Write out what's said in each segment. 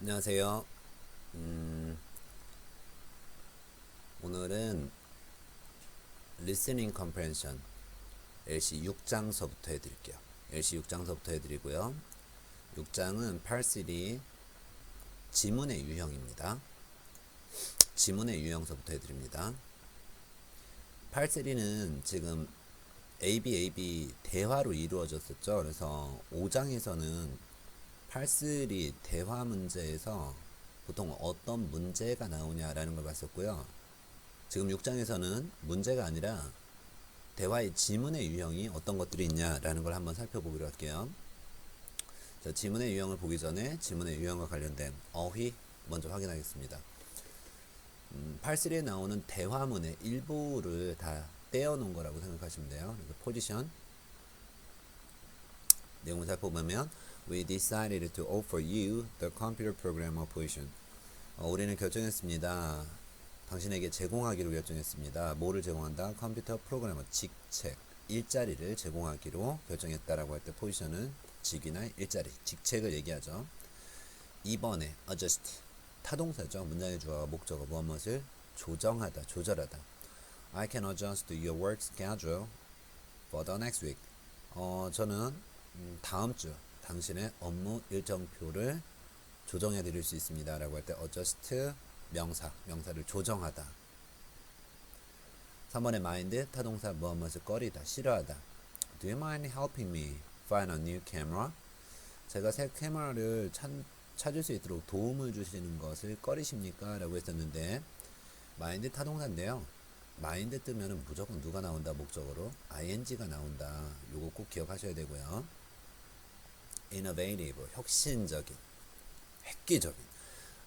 안녕하세요. 오늘은 Listening Comprehension LC 6장서부터 해드릴게요. LC 6장서부터 해드리고요. 6장은 Part3 지문의 유형입니다. 지문의 유형서부터 해드립니다. Part3는 지금 AB 대화로 이루어졌었죠. 그래서 5장에서는 Part3 대화 문제에서 보통 어떤 문제가 나오냐라는 걸 봤었고요. 지금 6장에서는 문제가 아니라 대화의 지문의 유형이 어떤 것들이 있냐라는 걸 한번 살펴보기로 할게요. 자, 지문의 유형을 보기 전에 지문의 유형과 관련된 어휘 먼저 확인하겠습니다. 8.3에 나오는 대화문의 일부를 다 떼어놓은 거라고 생각하시면 돼요. 그래서 포지션 내용을 살펴보면 We decided to offer you the computer programmer position. 우리는 결정했습니다. 당신에게 제공하기로 결정했습니다. 뭐를 제공한다? 컴퓨터 프로그래머 직책, 일자리를 제공하기로 결정했다라고 할 때 포지션은 직위나 일자리, 직책을 얘기하죠. 2번에 adjust, 타동사죠. 문장의 주어와 목적어 무엇을 조정하다, 조절하다. I can adjust your work schedule for the next week. 저는 다음 주 당신의 업무 일정표를 조정해 드릴 수 있습니다. 라고 할 때 adjust 명사를 조정하다. 3번의 mind 타동사 무엇을 꺼리다, 싫어하다. Do you mind helping me find a new camera? 제가 새 카메라를 찾을 수 있도록 도움을 주시는 것을 꺼리십니까? 라고 했었는데 mind 타동사인데요. mind 뜨면은 무조건 누가 나온다? 목적어로 ing가 나온다. 요거 꼭 기억하셔야 되고요. innovative, 혁신적인, 획기적인.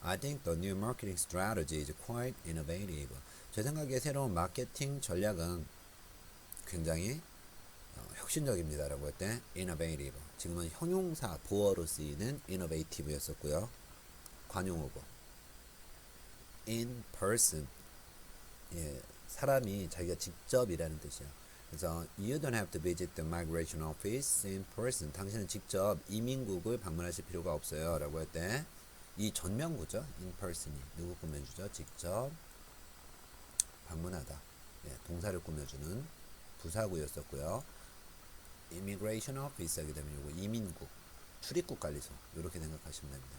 I think the new marketing strategy is quite innovative. 제 생각에 새로운 마케팅 전략은 굉장히 혁신적입니다. 라고 할 때 innovative. 지금은 형용사 보어로 쓰이는 innovative였었고요. 관용어고 in person. 예, 사람이 자기가 직접이라는 뜻이에요. 그래서 you don't have to visit the migration office in person. 당신은 직접 이민국을 방문하실 필요가 없어요. 라고 할 때 이 전면구죠. in person이 누구 꾸며주죠? 직접 방문하다. 예, 동사를 꾸며주는 부사구였었고요. immigration office 하게 되면 요거 이민국, 출입국 관리소 이렇게 생각하시면 됩니다.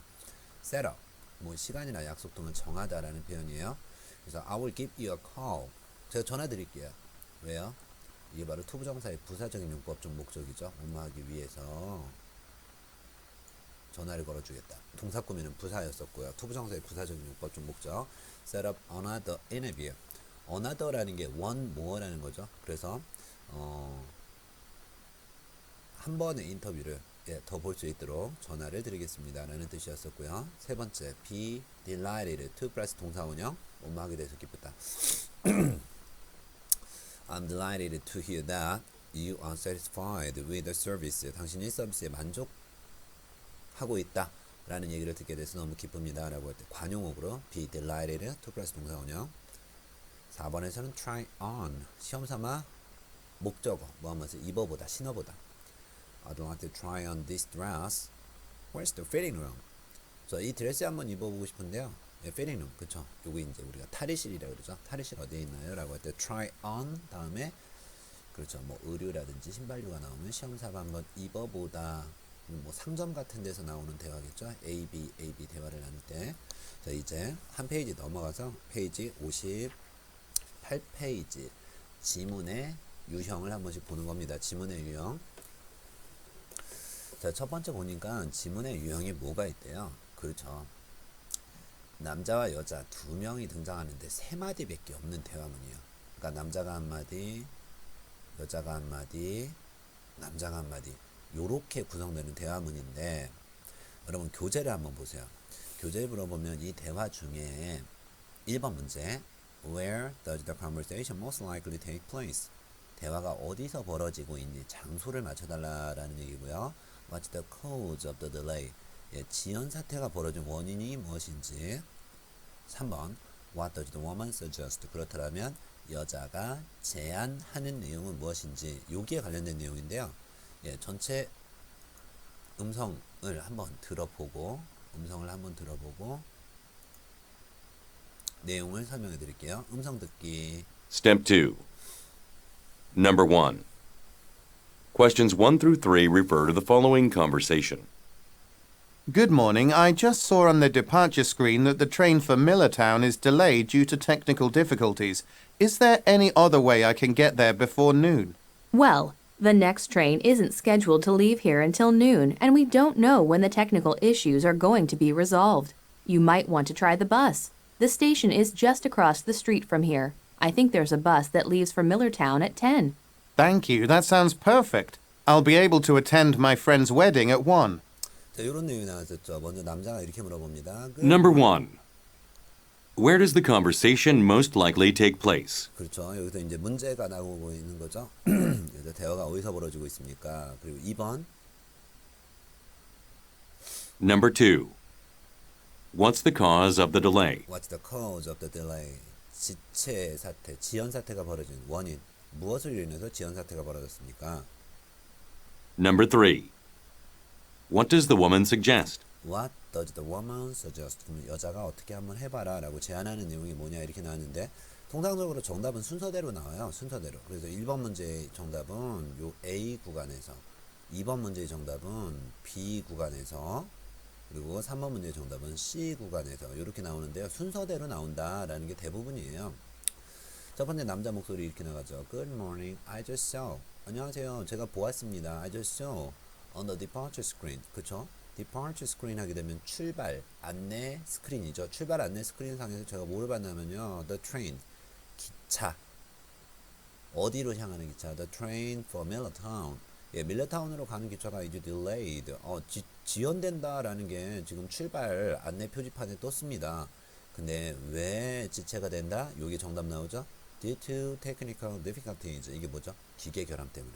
set up, 뭐 시간이나 약속 등을 정하다라는 표현이에요. 그래서 I will give you a call. 제가 전화 드릴게요. 왜요? 이게 바로 투부정사의 부사적인 용법적 목적이죠. 업무하기 위해서 전화를 걸어주겠다. 동사 꾸미는 부사였었고요. 투부정사의 부사적인 용법적 목적. Set up another interview. another라는 게 one more라는 거죠. 그래서 한 번의 인터뷰를 더 볼 수 있도록 전화를 드리겠습니다. 라는 뜻이었었고요. 세 번째, be delighted. to 플러스 동사 원형. 업무하게 돼서 기쁘다. I'm delighted to hear that you are satisfied with the service. 당신이 서비스에 만족하고 있다 라는 얘기를 듣게 돼서 너무 기쁩니다 라고 할 때 관용어로 be delighted to 플러스 동사 원형. 4번에서는 try on, 시험삼아 목적어 뭐하면서 입어보다, 신어보다. I'd like to try on this dress. Where's the fitting room? 이 드레스 한번 입어보고 싶은데요. 예, fitting room, 그쵸? 요거 이제 우리가 탈의실이라고 그러죠. 탈의실 어디에 있나요? 라고 할 때 try on 다음에 그렇죠. 뭐 의류라든지 신발류가 나오면 시험사가 한번 입어보다. 뭐 상점 같은 데서 나오는 대화겠죠. AB 대화를 나눌 때. 자, 이제 한 페이지 넘어가서 페이지 58페이지 지문의 유형을 한 번씩 보는 겁니다. 지문의 유형. 자, 첫 번째 보니까 지문의 유형이 뭐가 있대요. 그렇죠. 남자와 여자 두 명이 등장하는데 세 마디밖에 없는 대화문이에요. 그러니까 남자가 한 마디, 여자가 한 마디, 남자가 한 마디. 요렇게 구성되는 대화문인데 여러분 교재를 한번 보세요. 교재를 물어보면 이 대화 중에 1번 문제 Where does the conversation most likely take place? 대화가 어디서 벌어지고 있니? 장소를 맞춰달라라는 얘기고요. What's the cause of the delay? 예, 지연 사태가 벌어진 원인이 무엇인지. 3번 What does the woman suggest? 그렇다면 여자가 제안하는 내용은 무엇인지. 여기에 관련된 내용인데요. 예, 전체 음성을 한번 들어보고 음성을 한번 들어보고 내용을 설명해 드릴게요. 음성 듣기. Step 2. Number 1. Questions 1 through 3 refer to the following conversation. Good morning. I just saw on the departure screen that the train for Millertown is delayed due to technical difficulties. Is there any other way I can get there before noon? Well, the next train isn't scheduled to leave here until noon, and we don't know when the technical issues are going to be resolved. You might want to try the bus. The station is just across the street from here. I think there's a bus that leaves for Millertown at 10. Thank you. That sounds perfect. I'll be able to attend my friend's wedding at 1. 자, 이런 내용이 나왔었죠. 먼저 남자가 이렇게 물어봅니다. Number 1. Where does the conversation most likely take place? 그렇죠. 여기서 이제 문제가 나오고 있는 거죠. 여기서 대화가 어디서 벌어지고 있습니까? 그리고 2번. Number 2. What's the cause of the delay? What's the cause of the delay? 지체 사태, 지연 사태가 벌어진 원인. 무엇을 인해서 지연 사태가 벌어졌습니까? Number 3. What does the woman suggest? What does the woman suggest? 그러면 여자가 어떻게 한번 해봐라 라고 제안하는 내용이 뭐냐 이렇게 나왔는데 통상적으로 정답은 순서대로 나와요. 순서대로. 그래서 1번 문제의 정답은 요 A 구간에서 2번 문제의 정답은 B 구간에서 그리고 3번 문제의 정답은 C 구간에서 이렇게 나오는데요. 순서대로 나온다라는 게 대부분이에요. 첫 번째 남자 목소리 이렇게 나가죠. Good morning, I just saw. 안녕하세요. 제가 보았습니다. I just saw on the departure screen. 그쵸? departure screen 하게 되면 출발 안내 스크린이죠. 출발 안내 스크린 상에서 제가 뭘 봤냐면요. The train, 기차. 어디로 향하는 기차? The train for Millertown. 예, 밀러타운으로 가는 기차가 이제 delayed. 지연된다라는 게 지금 출발 안내 표지판에 떴습니다. 근데 왜 지체가 된다? 여기 정답 나오죠? Due to technical difficulties. 이게 뭐죠? 기계 결함 때문에.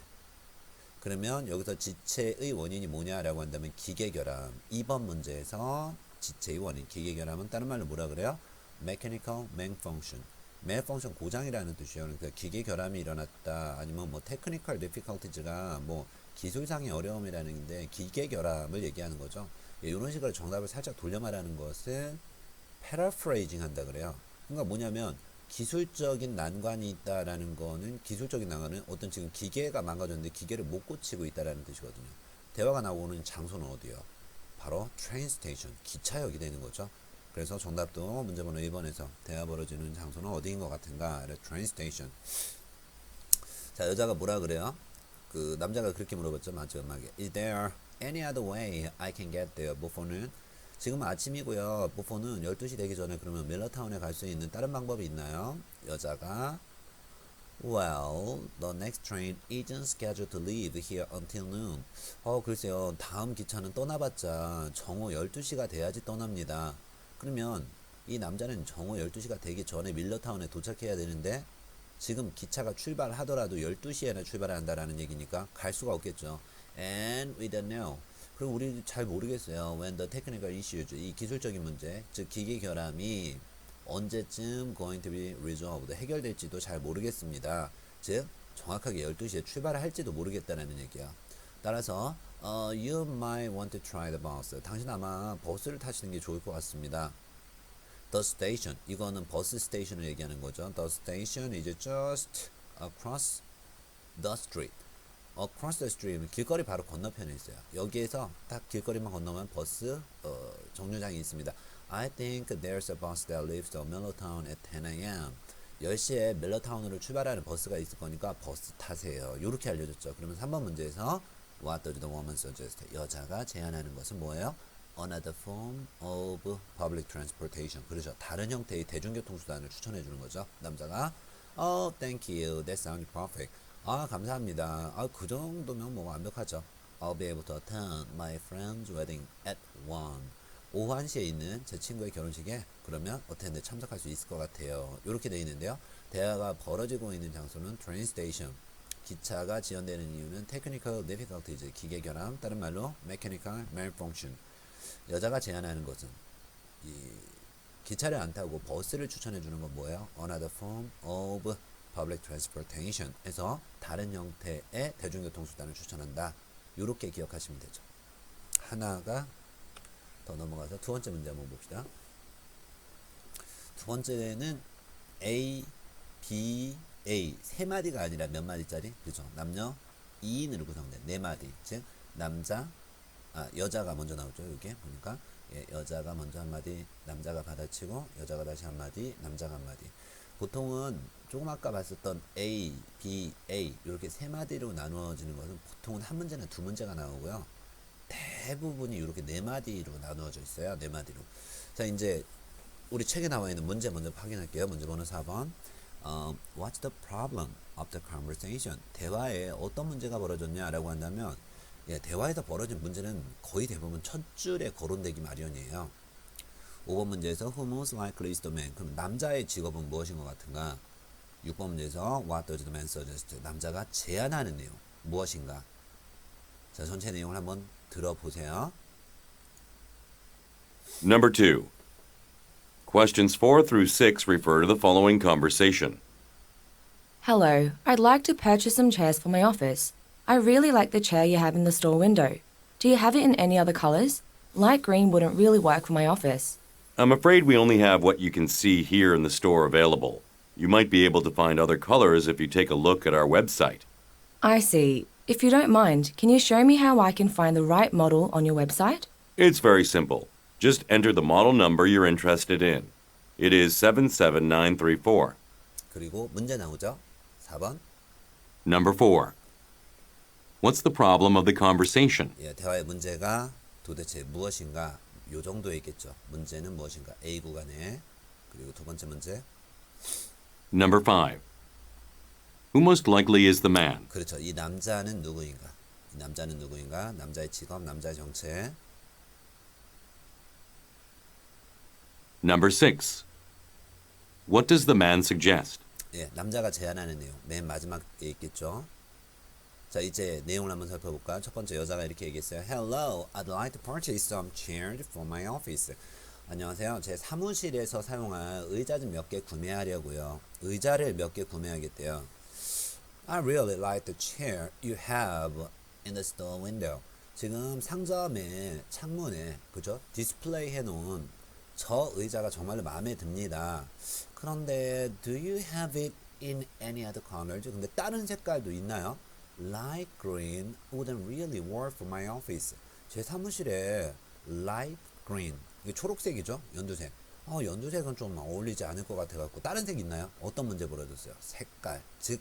그러면 여기서 지체의 원인이 뭐냐라고 한다면 기계 결함. 2번 문제에서 지체의 원인, 기계 결함은 다른 말로 뭐라 그래요? Mechanical malfunction. malfunction 고장이라는 뜻이에요. 그러니까 기계 결함이 일어났다. 아니면 뭐 technical difficulties가 뭐 기술상의 어려움이라는 건데 기계 결함을 얘기하는 거죠. 예, 이런 식으로 정답을 살짝 돌려 말하는 것을 paraphrasing 한다 그래요. 그러니까 뭐냐면 기술적인 난관이 있다라는 거는 기술적인 난관은 어떤 지금 기계가 망가졌는데 기계를 못 고치고 있다라는 뜻이거든요. 대화가 나오는 장소는 어디요? 바로 train station, 기차역이 되는 거죠. 그래서 정답도 문제번호 1번에서 대화 벌어지는 장소는 어디인 것 같은가? train station. 자, 여자가 뭐라 그래요? 그 남자가 그렇게 물어봤죠. 마지막에 Is there any other way I can get there before noon? 지금 아침이고요. before noon 12시 되기 전에 그러면 밀러타운에 갈 수 있는 다른 방법이 있나요? 여자가 Well, the next train isn't scheduled to leave here until noon. 글쎄요. 다음 기차는 떠나봤자 정오 12시가 돼야지 떠납니다. 그러면 이 남자는 정오 12시가 되기 전에 밀러타운에 도착해야 되는데 지금 기차가 출발하더라도 12시에나 출발을 한다라는 얘기니까 갈 수가 없겠죠. And we don't know. 그리고 우리 잘 모르겠어요. When the technical issues, 이 기술적인 문제, 즉 기계 결함이 언제쯤 going to be resolved, 해결될지도 잘 모르겠습니다. 즉 정확하게 12시에 출발을 할지도 모르겠다는 얘기야. 따라서 you might want to try the bus. 당신 아마 버스를 타시는 게 좋을 것 같습니다. The station, 이거는 버스 스테이션을 얘기하는 거죠. The station is just across the street. Across the street은 길거리 바로 건너편에 있어요. 여기에서 딱 길거리만 건너면 버스 정류장이 있습니다. I think there's a bus that leaves the Millertown at 10 a.m. 10시에 밀러타운으로 출발하는 버스가 있을 거니까 버스 타세요. 이렇게 알려줬죠. 그러면 3번 문제에서 What does the woman suggest? 여자가 제안하는 것은 뭐예요? Another form of public transportation. 그렇죠. 다른 형태의 대중교통수단을 추천해 주는 거죠. 남자가 thank you. That sounds perfect. 감사합니다. 그 정도면 뭐 완벽하죠. I'll be able to attend my friend's wedding at 1. 오후 1시에 있는 제 친구의 결혼식에 그러면 attend 참석할 수 있을 것 같아요. 이렇게 되어 있는데요. 대화가 벌어지고 있는 장소는 train station. 기차가 지연되는 이유는 technical difficulties, 기계 결함, 다른 말로 mechanical malfunction. 여자가 제안하는 것은 이 기차를 안 타고 버스를 추천해 주는 건 뭐예요? Another form of public transportation 에서 다른 형태의 대중교통수단을 추천한다. 이렇게 기억하시면 되죠. 하나가 더 넘어가서 두 번째 문제 한번 봅시다. 두 번째는 A, B, A 세 마디가 아니라 몇 마디짜리? 그죠? 남녀 2인으로 구성된 네 마디. 즉 남자, 여자가 먼저 나오죠. 여기 보니까 예, 여자가 먼저 한마디, 남자가 받아치고 여자가 다시 한마디, 남자가 한마디. 보통은 조금 아까 봤었던 A, B, A 이렇게 세 마디로 나누어지는 것은 보통은 한 문제나 두 문제가 나오고요. 대부분이 이렇게 네 마디로 나누어져 있어요. 네 마디로. 자, 이제 우리 책에 나와 있는 문제 먼저 확인할게요. 문제 번호 4번. What's the problem of the conversation? 대화에 어떤 문제가 벌어졌냐라고 한다면, 예, 대화에서 벌어진 문제는 거의 대부분 첫 줄에 거론되기 마련이에요. 5번 문제에서 Who most likely is the man? 그럼 남자의 직업은 무엇인 것 같은가? 6번 문제에서 What does the man suggest? 남자가 제안하는 내용 무엇인가? 자, 전체 내용을 한번 들어보세요. Number 2. Questions 4 through 6 refer to the following conversation. Hello, I'd like to purchase some chairs for my office. I really like the chair you have in the store window. Do you have it in any other colors? Light green wouldn't really work for my office. I'm afraid we only have what you can see here in the store available. You might be able to find other colors if you take a look at our website. I see. If you don't mind, can you show me how I can find the right model on your website? It's very simple. Just enter the model number you're interested in. It is 77934. 그리고 문제 나오죠? 4번. Number 4. What's the problem of the conversation? 예, 대화의 문제가 도대체 무엇인가? 요 정도에 있겠죠. 문제는 무엇인가? A 구간에. 그리고 두 번째 문제. Number 5. Who most likely is the man? 그렇죠. 이 남자는 누구인가? 이 남자는 누구인가? 남자의 직업, 남자의 정체. Number 6. What does the man suggest? 예, 남자가 제안하는 내용. 맨 마지막에 있겠죠. 자, 이제 내용을 한번 살펴볼까요? 첫 번째 여자가 이렇게 얘기했어요. Hello, I'd like to purchase some chairs for my office. 안녕하세요. 제 사무실에서 사용할 의자 좀 몇 개 구매하려고요. 의자를 몇 개 구매하겠대요. I really like the chair you have in the store window. 지금 상점의 창문에 그죠? 디스플레이 해놓은 저 의자가 정말로 마음에 듭니다. 그런데 do you have it in any other colors? 근데 다른 색깔도 있나요? Light green wouldn't really work for my office. 제 사무실에 light green 이게 초록색이죠? 연두색. 연두색은 좀 어울리지 않을 것 같아갖고 다른 색 있나요? 어떤 문제 벌어졌어요? 색깔. 즉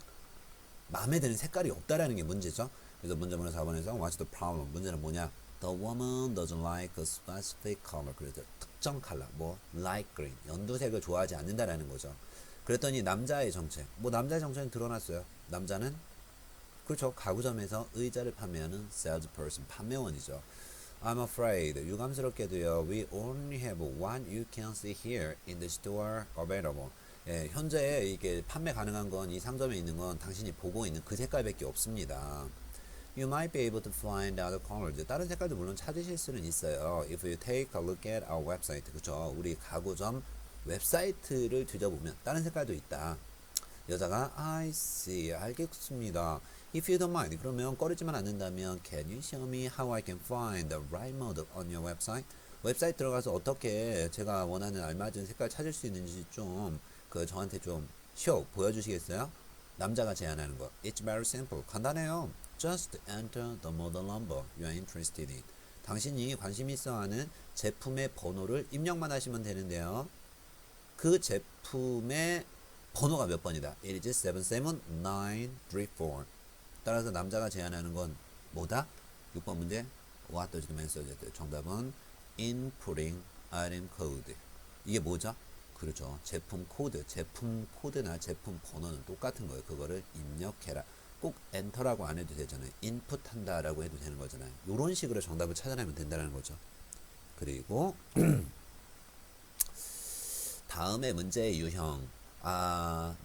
마음에 드는 색깔이 없다라는 게 문제죠. 그래서 문제 번호 4번에서 What's the problem? 문제는 뭐냐? The woman doesn't like a specific color. 그래서 특정 컬러, 뭐 light green, 연두색을 좋아하지 않는다라는 거죠. 그랬더니 남자의 정체, 뭐 남자의 정체는 드러났어요. 남자는 그렇죠. 가구점에서 의자를 판매하는 salesperson, 판매원이죠. I'm afraid, 유감스럽게도요. We only have what you can see here in the store available. 예, 현재 이게 판매 가능한 건 이 상점에 있는 건 당신이 보고 있는 그 색깔밖에 없습니다. You might be able to find other colors. 다른 색깔도 물론 찾으실 수는 있어요. If you take a look at our website. 그렇죠. 우리 가구점 웹사이트를 뒤져보면 다른 색깔도 있다. 여자가 I see. 알겠습니다. If you don't mind. 그러면 꺼리지만 않는다면 Can you show me how I can find the right model on your website? 웹사이트 들어가서 어떻게 제가 원하는 알맞은 색깔 찾을 수 있는지 좀 저한테 좀 보여주시겠어요? 남자가 제안하는 거. It's very simple. 간단해요. Just enter the model number you are interested in. 당신이 관심 있어 하는 제품의 번호를 입력만 하시면 되는데요. 그 제품의 번호가 몇 번이다. It is 77934. 따라서 남자가 제안하는 건 뭐다? 6번 문제. What does the man suggest? 정답은 inputting item code. 이게 뭐죠? 그렇죠. 제품 코드, 제품 코드나 제품 번호는 똑같은 거예요. 그거를 입력해라. 꼭 엔터라고 안 해도 되잖아요. 인풋한다라고 해도 되는 거잖아요. 이런 식으로 정답을 찾아내면 된다는 거죠. 그리고 다음에 문제의 유형.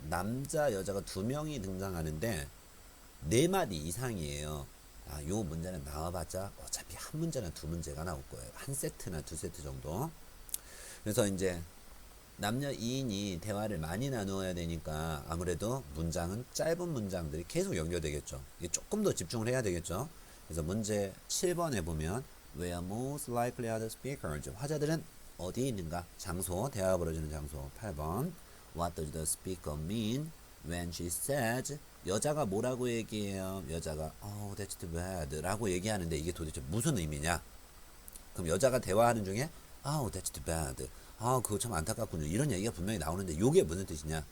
남자, 여자가 두 명이 등장하는데 네 마디 이상이에요. 요 문제는 나와봤자 어차피 한 문제나 두 문제가 나올 거예요. 한 세트나 두 세트 정도. 그래서 이제 남녀 2인이 대화를 많이 나누어야 되니까 아무래도 문장은 짧은 문장들이 계속 연결되겠죠. 이게 조금 더 집중을 해야 되겠죠. 그래서 문제 7번에 보면 Where most likely are the speakers? 화자들은 어디에 있는가? 장소, 대화가 벌어지는 장소. 8번. What does the speaker mean when she says? 여자가 뭐라고 얘기해요? 여자가 Oh, that's too bad 라고 얘기하는데 이게 도대체 무슨 의미냐? 그럼 여자가 대화하는 중에 Oh, that's too bad. 아, 그거 참 안타깝군요. 이런 얘기가 분명히 나오는데 이게 무슨 뜻이냐?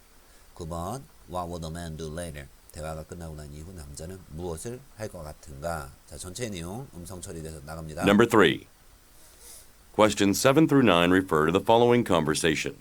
9번. What will the man do later? 대화가 끝나고 난 이후 남자는 무엇을 할 것 같은가? 자, 전체 내용 음성 처리돼서 나갑니다. Number 3. Questions 7 through 9 refer to the following conversation.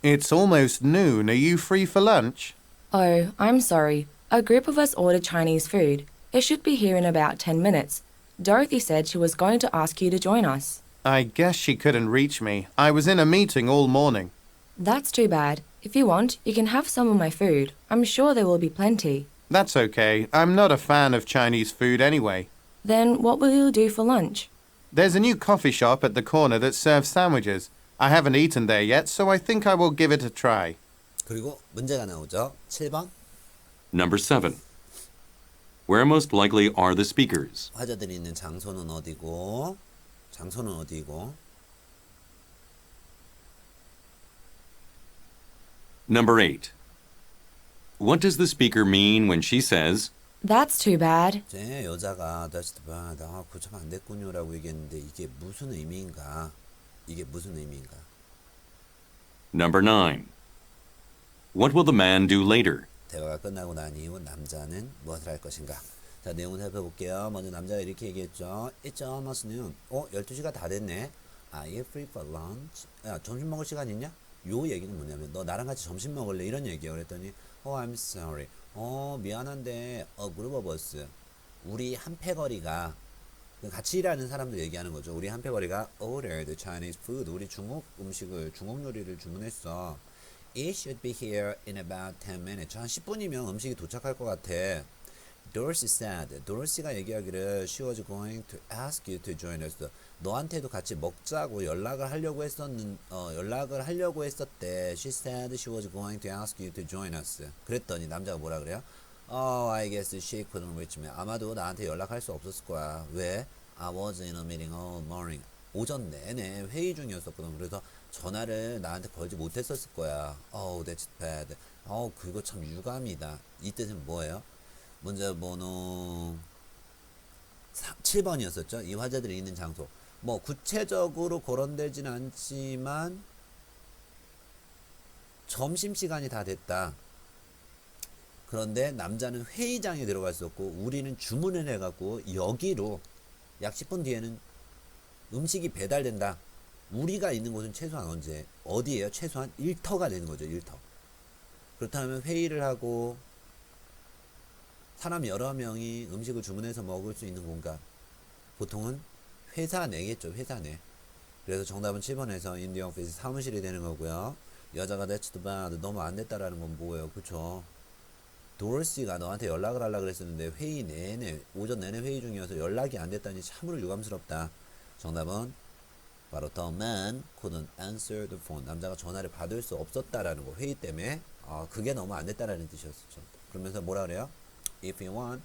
It's almost noon. Are you free for lunch? Oh, I'm sorry. A group of us ordered Chinese food. It should be here in about 10 minutes. Dorothy said she was going to ask you to join us. I guess she couldn't reach me. I was in a meeting all morning. That's too bad. If you want, you can have some of my food. I'm sure there will be plenty. That's okay. I'm not a fan of Chinese food anyway. Then what will you do for lunch? There's a new coffee shop at the corner that serves sandwiches. I haven't eaten there yet, so I think I will give it a try. 그리고 문제가 나오죠. 7번. Number 7. Where most likely are the speakers? 화자들이 있는 장소는 어디고? 장소는 어디고? Number 8. What does the speaker mean when she says, That's too bad. 제 여자가 that's too bad. 아, 그거 참 안 됐군요라고 얘기했는데 이게 무슨 의미인가? 이게 무슨 의미인가? Number 9. What will the man do later? 대화가 끝나고 난 이후 남자는 무엇을 할 것인가? 자, 내용을 살펴볼게요. 먼저 남자가 이렇게 얘기했죠. It's almost noon. 12시가 다 됐네. Are you free for lunch? 야, 점심 먹을 시간 있냐? 요 얘기는 뭐냐면 너 나랑 같이 점심 먹을래? 이런 얘기예요. 그랬더니 I'm sorry. 미안한데 a group of us. 우리 한 패거리가 같이 일하는 사람들 얘기하는 거죠. 우리 한 패거리가 ordered Chinese food. 우리 중국 요리를 주문했어. It should be here in about 10 minutes. 한 10분이면 음식이 도착할 것 같아. Dorothy said. 도로시가 얘기하기를 she was going to ask you to join us. 너한테도 같이 먹자고 연락을 하려고 했었대. She said she was going to ask you to join us. 그랬더니 남자가 뭐라 그래요? Oh, I guess she couldn't reach me. 아마도 나한테 연락할 수 없었을 거야. 왜? I was in a meeting all morning. 오전 내내 회의 중이었었거든. 그래서 전화를 나한테 걸지 못했었을 거야. Oh, that's bad. 그거 참 유감이다. 이 뜻은 뭐예요? 문제 번호 7번이었었죠. 이 화자들이 있는 장소. 뭐 구체적으로 거론되진 않지만 점심시간이 다 됐다. 그런데 남자는 회의장에 들어가 있었고 우리는 주문을 해갖고 여기로 약 10분 뒤에는 음식이 배달된다. 우리가 있는 곳은 최소한 어디예요? 최소한 1터가 되는 거죠. 1터. 그렇다면 회의를 하고 사람 여러 명이 음식을 주문해서 먹을 수 있는 공간. 보통은 회사 내겠죠. 회사 내. 그래서 정답은 7번에서 in the office 사무실이 되는 거고요. 여자가 that's too bad. 너무 안 됐다라는 건 뭐예요? 그쵸? 도로시가 너한테 연락을 하려고 그랬었는데 회의 내내 오전 내내 회의 중이어서 연락이 안 됐다니 참으로 유감스럽다. 정답은 바로 the man couldn't answer the phone. 남자가 전화를 받을 수 없었다라는 거. 회의 때문에. 그게 너무 안 됐다라는 뜻이었죠. 그러면서 뭐라 그래요? If you want,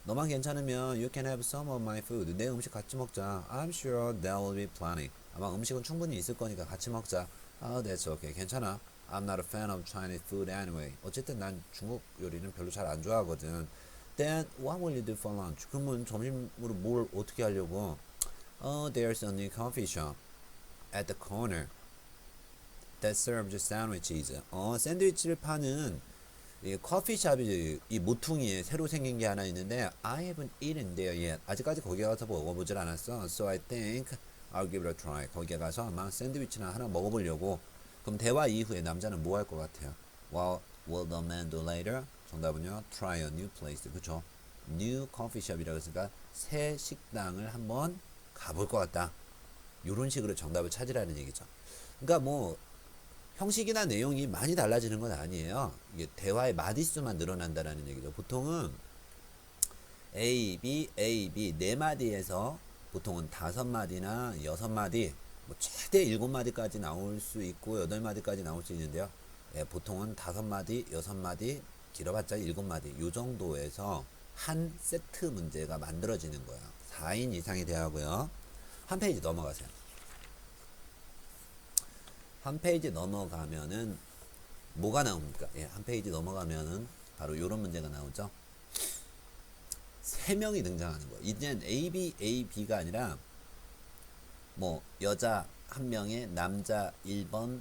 너만 괜찮으면 you can have some of my food. 내 음식 같이 먹자. I'm sure there will be plenty. 아마 음식은 충분히 있을 거니까 같이 먹자. That's okay. 괜찮아. I'm not a fan of Chinese food anyway. 어쨌든 난 중국 요리는 별로 잘 안 좋아하거든. Then what will you do for lunch? 그러면 점심으로 뭘 어떻게 하려고? There's a new coffee shop at the corner that serves sandwiches. 샌드위치를 파는 이 커피숍이 이 모퉁이에 새로 생긴 게 하나 있는데 I haven't eaten there yet. 아직까지 거기 가서 먹어보질 않았어. So I think I'll give it a try. 거기에 가서 아마 샌드위치나 하나 먹어보려고. 그럼 대화 이후에 남자는 뭐 할 것 같아요? What will the man do later? 정답은요. Try a new place. 그쵸? New coffee shop이라고 했으니까 새 식당을 한번 가볼 것 같다. 이런 식으로 정답을 찾으라는 얘기죠. 그러니까 뭐 형식이나 내용이 많이 달라지는 건 아니에요. 이게 대화의 마디수만 늘어난다는 얘기죠. 보통은 A, B, A, B 네 마디에서 보통은 5마디나 6마디, 뭐 최대 7마디까지 나올 수 있고 8마디까지 나올 수 있는데요. 보통은 5마디, 6마디, 길어봤자 7마디 요 정도에서 한 세트 문제가 만들어지는 거예요. 4인 이상이 돼야 하고요. 한 페이지 넘어가세요. 한 페이지 넘어가면은 뭐가 나옵니까? 예, 한 페이지 넘어가면은 바로 이런 문제가 나오죠. 3명이 등장하는 거예요. 이젠 A, B, A, B가 아니라 뭐 여자 1명에 남자 1번,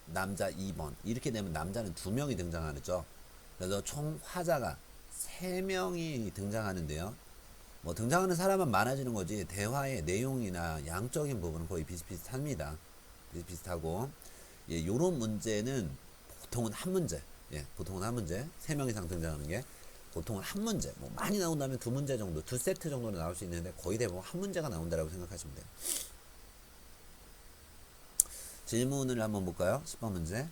남자 2번 이렇게 되면 남자는 2명이 등장하죠. 그래서 총 화자가 3명이 등장하는데요. 뭐 등장하는 사람은 많아지는 거지 대화의 내용이나 양적인 부분은 거의 비슷비슷합니다. 비슷비슷하고 예, 요런 문제는 보통은 한 문제. 예, 보통은 한 문제. 3명 이상 등장하는 게 보통은 한 문제. 뭐 많이 나온다면 2문제 정도, 2세트 정도는 나올 수 있는데 거의 대부분 한 문제가 나온다라고 생각하시면 돼요. 질문을 한번 볼까요? 10번 문제.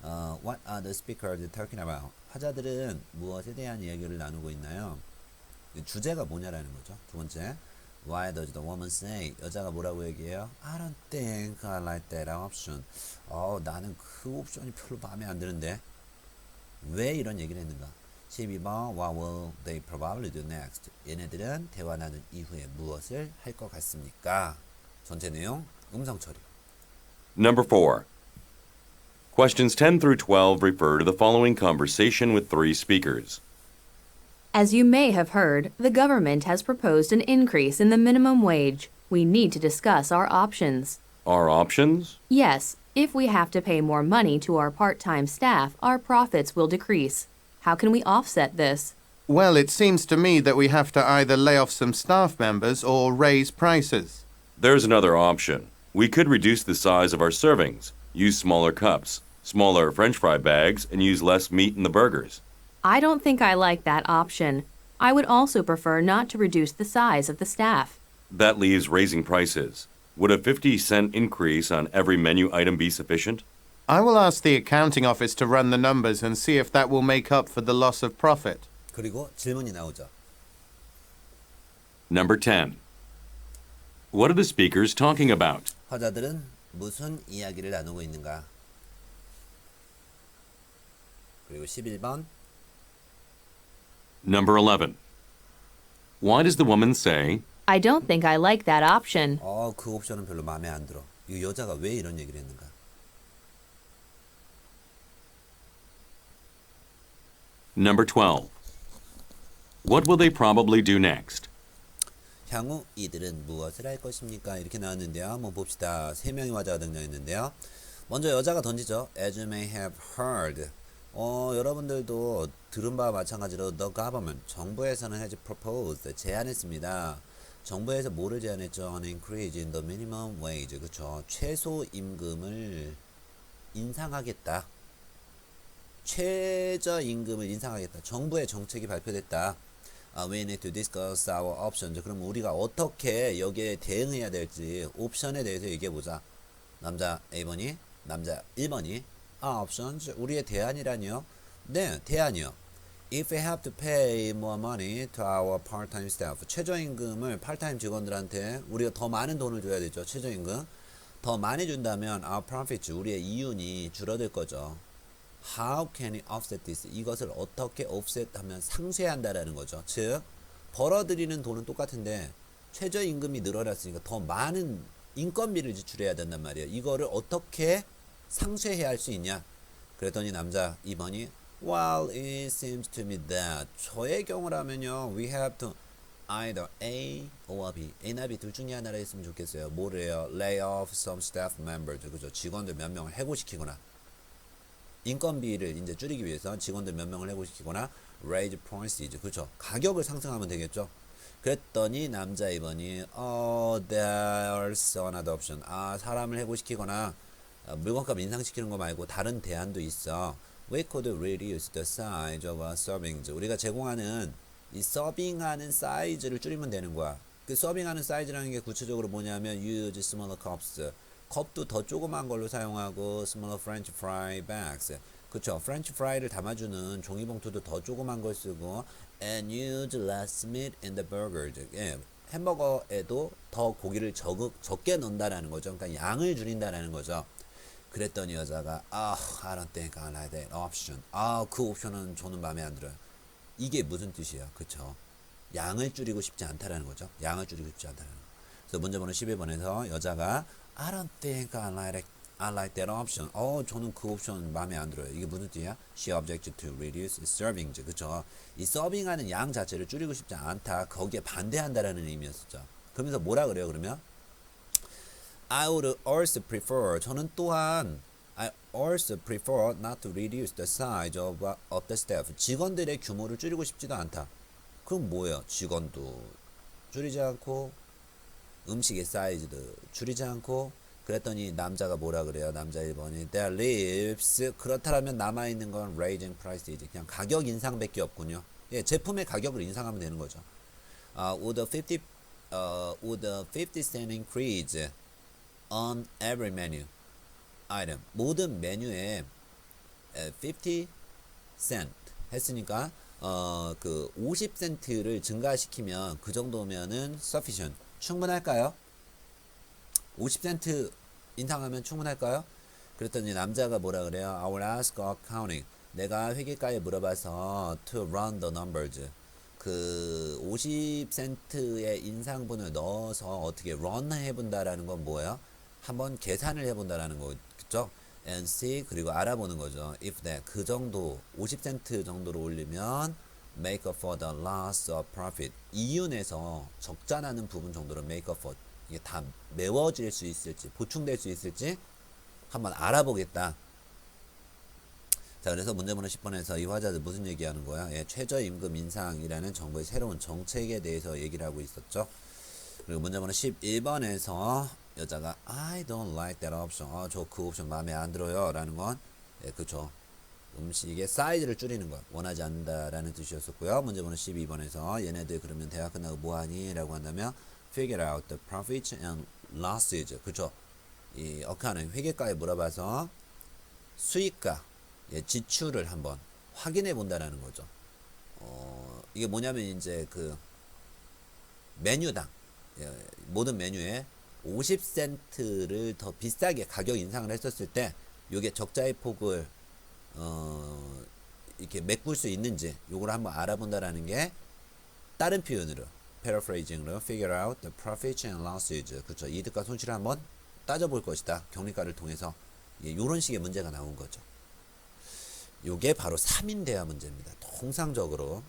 What are the speakers talking about? 화자들은 무엇에 대한 이야기를 나누고 있나요? 주제가 뭐냐라는 거죠. 두 번째. Why does the woman say? 여자가 뭐라고 얘기해요? I don't think I like that option. 나는 그 옵션이 별로 마음에 안 드는데. 왜 이런 얘기를 했는가? 12번. What will they probably do next? 얘네들은 대화 나눈 이후에 무엇을 할 것 같습니까? 전체 내용 음성 처리. Number 4. Questions 10 through 12 refer to the following conversation with 3 speakers. As you may have heard, the government has proposed an increase in the minimum wage. We need to discuss our options. Our options? Yes, if we have to pay more money to our part-time staff, our profits will decrease. How can we offset this? Well, it seems to me that we have to either lay off some staff members or raise prices. There's another option. We could reduce the size of our servings, use smaller cups, smaller French fry bags, and use less meat in the burgers. I don't think I like that option. I would also prefer not to reduce the size of the staff. That leaves raising prices. Would a 50-cent increase on every menu item be sufficient? I will ask the accounting office to run the numbers and see if that will make up for the loss of profit. 그리고 질문이 나오죠. Number 10. What are the speakers talking about? 화자들은 무슨 이야기를 나누고 있는가? 그리고 11번. Number 11. Why does the woman say, I don't think I like that option. 그 옵션은 별로 마음에 안 들어. 이 여자가 왜 이런 얘기를 했는가? Number 12. What will they probably do next? 향후 이들은 무엇을 할 것입니까? 이렇게 나왔는데요. 한번 봅시다. 3명의 화자가 등장했는데요. 먼저 여자가 던지죠. As you may have heard. 여러분들도 들은 바와 마찬가지로 the government, 정부에서는 has proposed, 제안했습니다. 정부에서 뭐를 제안했죠? An increase in the minimum wage. 그렇죠. 최소 임금을 인상하겠다. 최저 임금을 인상하겠다. 정부의 정책이 발표됐다. We need to discuss our options. 그럼 우리가 어떻게 여기에 대응해야 될지 옵션에 대해서 얘기해보자. 남자 A번이, 남자 1번이 options, 우리의 대안이라니요? 네, 대안이요. If we have to pay more money to our part-time staff, 최저임금을 part-time 직원들한테 우리가 더 많은 돈을 줘야 되죠. 최저임금. 더 많이 준다면 our profits, 우리의 이윤이 줄어들 거죠. How can we offset this? 이것을 어떻게 offset하면 상쇄한다라는 거죠. 즉, 벌어들이는 돈은 똑같은데 최저임금이 늘어났으니까 더 많은 인건비를 지출해야 된단 말이에요. 이거를 어떻게 상쇄해야 할 수 있냐? 그랬더니 남자 2번이 Well, it seems to me that 저의 경우라면요, we have to either A or B, A나 B 둘 중에 하나를 했으면 좋겠어요. 뭐를 해요? Lay off some staff members, 그죠? 직원들 몇 명을 해고시키거나 인건비를 이제 줄이기 위해서 직원들 몇 명을 해고시키거나 raise prices, 그죠? 가격을 상승하면 되겠죠. 그랬더니 남자 2번이 there's another option. 사람을 해고시키거나 물건값 인상시키는 거 말고 다른 대안도 있어. We could reduce the size of our servings. 우리가 제공하는 이 서빙하는 사이즈를 줄이면 되는 거야. 그 서빙하는 사이즈라는 게 구체적으로 뭐냐면 use smaller cups. 컵도 더 조그만 걸로 사용하고 smaller French fry bags. 그쵸? 프렌치 프라이를 담아주는 종이봉투도 더 조그만 걸 쓰고 and use less meat in the burgers. 예, 햄버거에도 더 고기를 적게 넣는다라는 거죠. 그러니까 양을 줄인다라는 거죠. 그랬더니 여자가 I don't think I like that option. 그 옵션은 저는 마음에 안 들어요. 이게 무슨 뜻이에요? 그쵸? 양을 줄이고 싶지 않다라는 거죠. 양을 줄이고 싶지 않다라는 거. 그래서 문제번호 11번에서 여자가 I don't think I like that option. 저는 그 옵션 마음에 안 들어요. 이게 무슨 뜻이야? She objected to reduce servings. 그쵸? 이 서빙하는 양 자체를 줄이고 싶지 않다. 거기에 반대한다라는 의미였었죠. 그러면서 뭐라 그래요? 그러면 I would also prefer. 저는 또한 I also prefer not to reduce the size of the staff. 직원들의 규모를 줄이고 싶지도 않다. 그럼 뭐예요? 직원도 줄이지 않고 음식의 사이즈도 줄이지 않고 그랬더니 남자가 뭐라 그래요? 남자 1번이 That leaves 그렇다면 남아있는 건 raising prices 그냥 가격 인상밖에 없군요. 예, 제품의 가격을 인상하면 되는 거죠. Would a 50 cent increase on every menu item 모든 메뉴에 50 cent 했으니까 그 50센트를 증가시키면 그 정도면은 sufficient 충분할까요? 50센트 인상하면 충분할까요? 그랬더니 남자가 뭐라 그래요? I will ask accounting. 내가 회계과에 물어봐서 to run the numbers. 그 50센트의 인상분을 넣어서 어떻게 run 해본다라는 건 뭐예요? 한번 계산을 해본다라는 거죠. And see 그리고 알아보는 거죠. If that 그 정도 50센트 정도로 올리면 make up for the loss of profit. 이윤에서 적자 나는 부분 정도로 make up for 이게 다 메워질 수 있을지 보충될 수 있을지 한번 알아보겠다. 자 그래서 문제번호 10번에서 이 화자들 무슨 얘기하는 거야? 예, 최저임금 인상이라는 정부의 새로운 정책에 대해서 얘기를 하고 있었죠. 그리고 문제번호 11번에서 여자가 I don't like that option. 저 그 옵션 마음에 안 들어요 라는 건 예, 그쵸 음식의 사이즈를 줄이는 것 원하지 않는다라는 뜻이었었고요. 문제번호 12번에서 얘네들 그러면 대학 끝나고 뭐하니? 라고 한다면 figure out the profits and losses. 그쵸? 이 어카는 회계과에 물어봐서 수익과 예, 지출을 한번 확인해 본다라는 거죠. 이게 뭐냐면 이제 그 메뉴당 예, 모든 메뉴에 50센트를 더 비싸게 가격 인상을 했었을 때 이게 적자의 폭을 이렇게 메꿀 수 있는지 요걸 한번 알아본다라는 게 다른 표현으로 paraphrasing으로 figure out the profits and losses. 그렇죠. 이득과 손실을 한번 따져볼 것이다. 경리과를 통해서 이런 식의 문제가 나온 거죠. 요게 바로 3인 대화 문제입니다. 통상적으로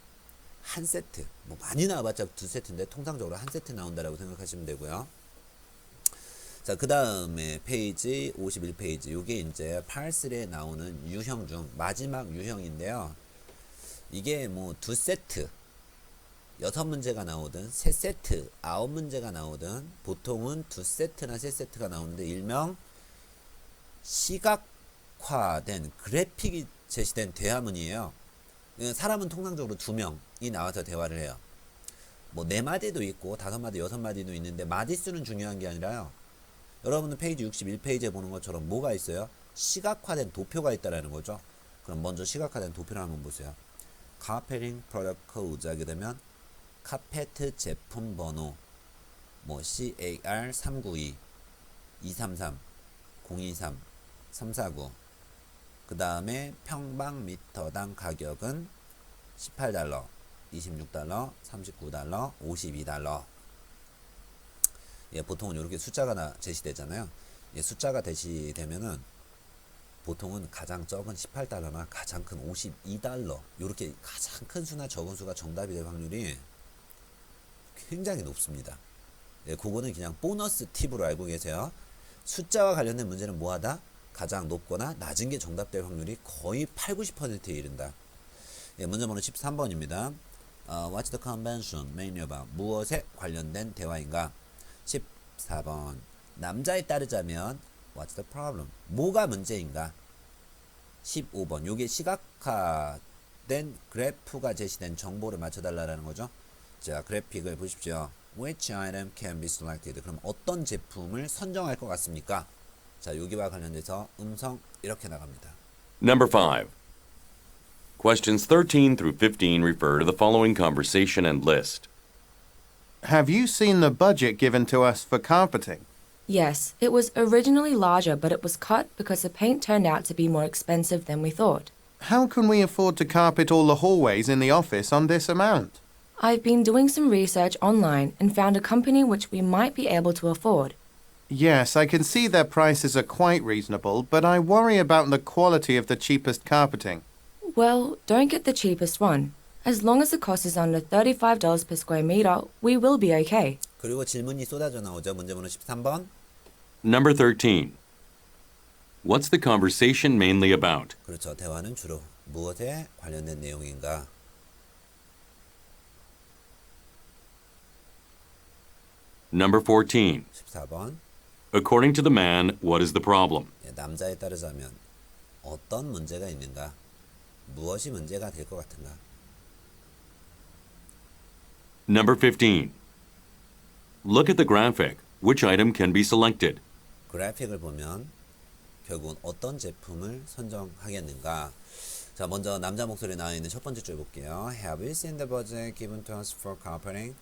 한 세트, 뭐 많이 나와봤자 두 세트인데 통상적으로 한 세트 나온다라고 생각하시면 되고요. 자, 그 다음에 페이지 51페이지. 요게 이제 parsel에 나오는 유형 중 마지막 유형인데요. 이게 뭐 두 세트 6문제가 나오든 3세트 9문제가 나오든 보통은 2세트나 3세트가 나오는데 일명 시각화된 그래픽이 제시된 대화문이에요. 사람은 통상적으로 2명이 나와서 대화를 해요. 뭐 4마디도 있고 5마디 6마디도 있는데 마디수는 중요한 게 아니라요. 여러분들 페이지 61페이지에 보는 것처럼 뭐가 있어요? 시각화된 도표가 있다라는 거죠. 그럼 먼저 시각화된 도표를 한번 보세요. Carpeting Product Code 하게 되면 카페트 제품 번호 뭐 CAR 392 233 023 349 그 다음에 평방미터당 가격은 $18 $26 $39 $52 예, 보통은 이렇게 숫자가 제시되잖아요. 예, 숫자가 제시되면은 보통은 가장 적은 $18나 가장 큰 $52 이렇게 가장 큰 수나 적은 수가 정답이 될 확률이 굉장히 높습니다. 예, 그거는 그냥 보너스 팁으로 알고 계세요. 숫자와 관련된 문제는 뭐하다? 가장 높거나 낮은 게 정답될 확률이 거의 80-90%에 이른다. 예, 문제번호 13번입니다. What's the convention mainly about? 무엇에 관련된 대화인가? 14번 남자에 따르자면 What's the problem? 뭐가 문제인가? 15번 요게 시각화된 그래프가 제시된 정보를 맞춰달라는 거죠. 자, 그래픽을 보십시오. Which item can be selected? 그럼 어떤 제품을 선정할 것 같습니까? 자, 여기와 관련돼서 음성 이렇게 나갑니다. Number 5. Questions 13 through 15 refer to the following conversation and list. Have you seen the budget given to us for carpeting? Yes, it was originally larger, but it was cut because the paint turned out to be more expensive than we thought. How can we afford to carpet all the hallways in the office on this amount? I've been doing some research online and found a company which we might be able to afford. Yes, I can see their prices are quite reasonable, but I worry about the quality of the cheapest carpeting. Well, don't get the cheapest one. As long as the cost is under $35 per square meter, we will be okay. 그리고 질문이 쏟아져 나오죠. 문제번호 13번. Number 13. What's the conversation mainly about? 그렇죠. 대화는 주로 무엇에 관련된 내용인가? Number 14. 14번. According to the man, what is the problem? 남자에 따르자면 어떤 문제가 있는가? 무엇이 문제가 될 것 같은가? Number 15. Look at the graphic. Which item can be selected? 그래픽을 보면 결국은 어떤 제품을 선정하겠는가? 자, 먼저 남자 목소리 나와 있는 첫 번째 줄 볼게요. Have you seen the budget given to us for carpeting?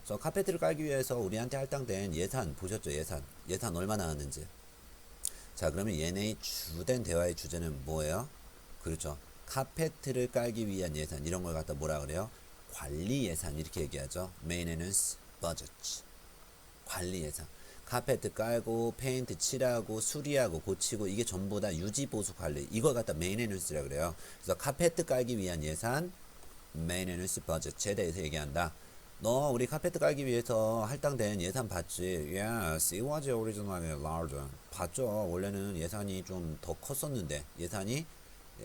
카페트를 깔기 위해서 우리한테 할당된 예산 보셨죠? 예산 얼마 나왔는지. 자, 그러면 얘네의 주된 대화의 주제는 뭐예요? 그렇죠. 카페트를 깔기 위한 예산, 이런 걸 갖다 뭐라 그래요? 관리 예산, 이렇게 얘기하죠. Maintenance budget. 관리 예산. 카페트 깔고 페인트 칠하고 수리하고 고치고 이게 전부 다 유지 보수 관리, 이걸 갖다 maintenance라 그래요. 그래서 카페트 깔기 위한 예산, maintenance budget에 대해서 얘기한다. 너 우리 카페트 깔기 위해서 할당된 예산 봤지? Yes, it was originally larger. 봤죠. 원래는 예산이 좀 더 컸었는데, 예산이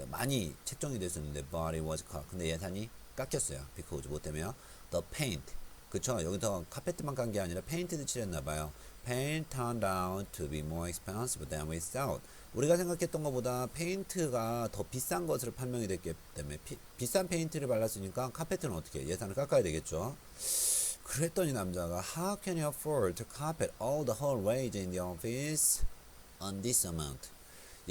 많이 책정이 됐었는데, but it was cut. 근데 예산이 깎였어요. because 뭐 때문에요? The paint. 그쵸? 여기서 카페트만 깐 게 아니라 페인트도 칠했나봐요. Paint turned out to be more expensive than we thought. 우리가 생각했던 것보다 페인트가 더 비싼 것으로 판명이 됐기 때문에 비싼 페인트를 발랐으니까 카페트는 어떻게 해? 예산을 깎아야 되겠죠. 그랬더니 남자가 How can you afford to carpet all the hallways in the office on this amount?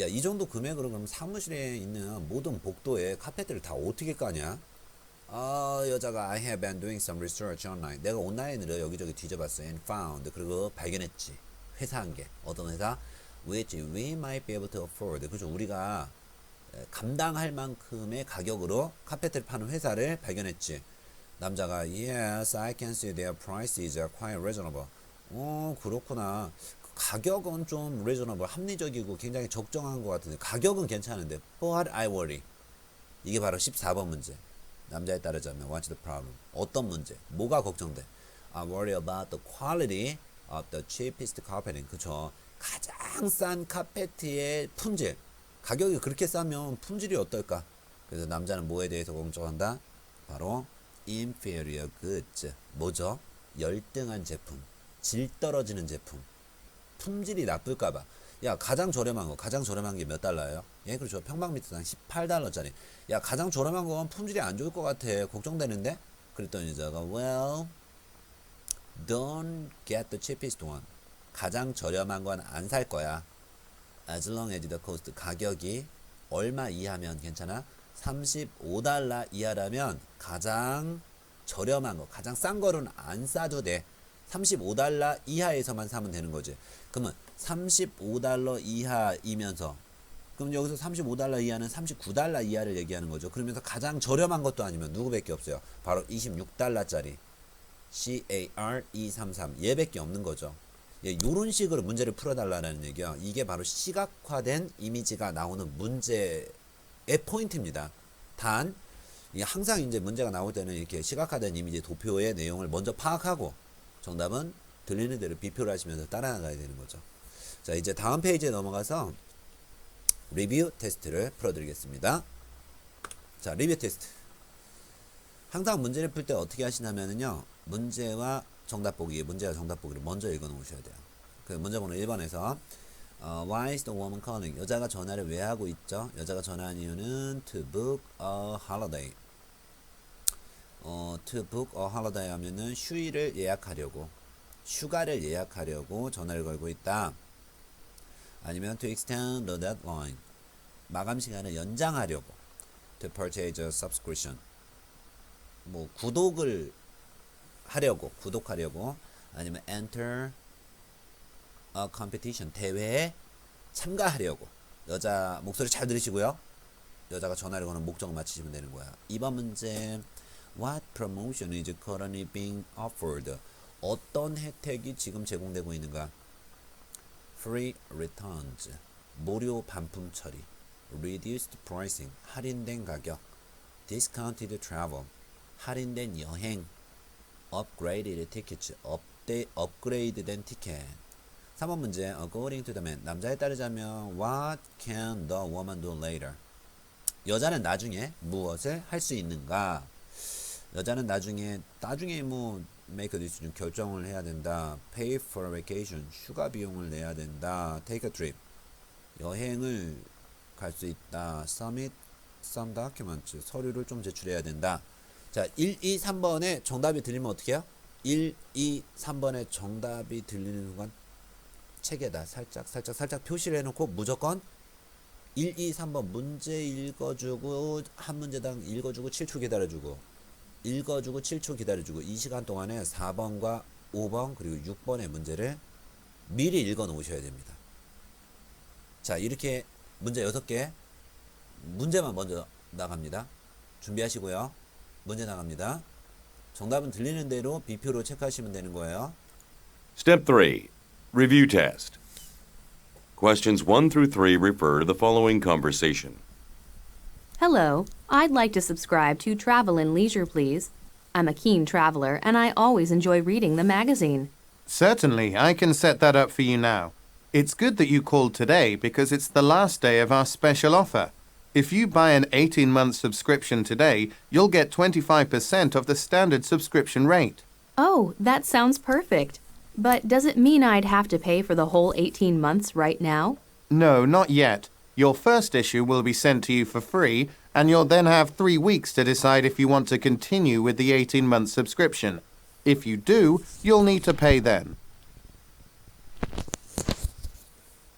야, 이 정도 금액으로 그럼 사무실에 있는 모든 복도에 카페트를 다 어떻게 까냐? 여자가 I have been doing some research online. 내가 온라인으로 여기저기 뒤져봤어. And found. 그리고 발견했지. 회사 한 개. 어떤 회사? Which we might be able to afford. 그죠? 우리가 감당할 만큼의 가격으로 카페트를 파는 회사를 발견했지. 남자가 Yes, I can see their prices are quite reasonable. 그렇구나. 가격은 좀 reasonable, 합리적이고 굉장히 적정한 것 같은데 가격은 괜찮은데 But I worry. 이게 바로 14번 문제. 남자에 따르자면 What's the problem? 어떤 문제? 뭐가 걱정돼? I worry about the quality of the cheapest carpeting. 그쵸? 가장 싼 카페트의 품질. 가격이 그렇게 싸면 품질이 어떨까? 그래서 남자는 뭐에 대해서 걱정한다? 바로 inferior goods. 뭐죠? 열등한 제품. 질 떨어지는 제품. 품질이 나쁠까봐. 야, 가장 저렴한 거, 가장 저렴한 게 몇 달러예요? 예, 그렇죠. 평방미터당 18달러짜리. 야, 가장 저렴한 건 품질이 안 좋을 것 같아. 걱정되는데? 그랬더니 여자가 Well, don't get the cheapest one. 가장 저렴한 건 안 살 거야. As long as the cost, 가격이 얼마 이하면 괜찮아? 35달러 이하라면 가장 저렴한 거, 가장 싼 거는 안 싸도 돼. 35달러 이하에서만 사면 되는 거지. 그러면 35달러 이하이면서, 그럼 여기서 35달러 이하는 39달러 이하를 얘기하는 거죠. 그러면서 가장 저렴한 것도 아니면 누구밖에 없어요? 바로 26달러짜리 CAR233 얘밖에 없는 거죠. 예, 요런 식으로 문제를 풀어달라는 얘기야. 이게 바로 시각화된 이미지가 나오는 문제의 포인트입니다. 단, 항상 이제 문제가 나올 때는 이렇게 시각화된 이미지 도표의 내용을 먼저 파악하고 정답은 들리는 대로 비표를 하시면서 따라가야 되는 거죠. 자, 이제 다음 페이지에 넘어가서 리뷰 테스트를 풀어드리겠습니다. 자, 리뷰 테스트. 항상 문제를 풀 때 어떻게 하시냐면요. 문제와 정답 보기를 먼저 읽어 놓으셔야 돼요. 그 문제 번호 1번에서 Why is the woman calling? 여자가 전화를 왜 하고 있죠? 여자가 전화한 이유는 to book a holiday. to book a holiday 하면은 휴일을 예약하려고, 휴가를 예약하려고 전화를 걸고 있다. 아니면 to extend the deadline. 마감 시간을 연장하려고. to purchase a subscription. 뭐 구독하려고. 아니면 enter a competition. 대회에 참가하려고. 여자 목소리 잘 들으시고요. 여자가 전화를 거는 목적을 맞히시면 되는 거야. 2번 문제. What promotion is currently being offered? 어떤 혜택이 지금 제공되고 있는가? Free returns, 무료 반품 처리. Reduced pricing, 할인된 가격. Discounted travel, 할인된 여행. Upgraded tickets, 업그레이드된 티켓. 3번 문제, according to the man, 남자에 따르자면 What can the woman do later? 여자는 나중에 무엇을 할 수 있는가? 여자는 나중에 뭐 make a decision, 결정을 해야 된다. Pay for a vacation, 휴가 비용을 내야 된다. Take a trip, 여행을 갈 수 있다. Submit some documents, 서류를 좀 제출해야 된다. 자, 1, 2, 3번에 정답이 들리면 어떻게 해요? 1, 2, 3번에 정답이 들리는 순간 책에다 살짝 표시를 해놓고 무조건 1, 2, 3번 문제 읽어주고 한 문제당 읽어주고 7초 기다려주고 읽어주고 7초 기다려주고 이 시간 동안에 4번과 5번 그리고 6번의 문제를 미리 읽어 놓으셔야 됩니다. 자, 이렇게 문제 6개 문제만 먼저 나갑니다. 준비하시고요. 문제 나갑니다. 정답은 들리는 대로 비표로 체크하시면 되는 거예요. Step 3. Review test. Questions 1 through 3 refer to the following conversation. Hello, I'd like to subscribe to Travel and Leisure, please. I'm a keen traveler and I always enjoy reading the magazine. Certainly, I can set that up for you now. It's good that you called today because it's the last day of our special offer. If you buy an 18-month subscription today, you'll get 25% of the standard subscription rate. Oh, that sounds perfect. But does it mean I'd have to pay for the whole 18 months right now? No, not yet. Your first issue will be sent to you for free, and you'll then have 3 weeks to decide if you want to continue with the 18-month subscription. If you do, you'll need to pay then.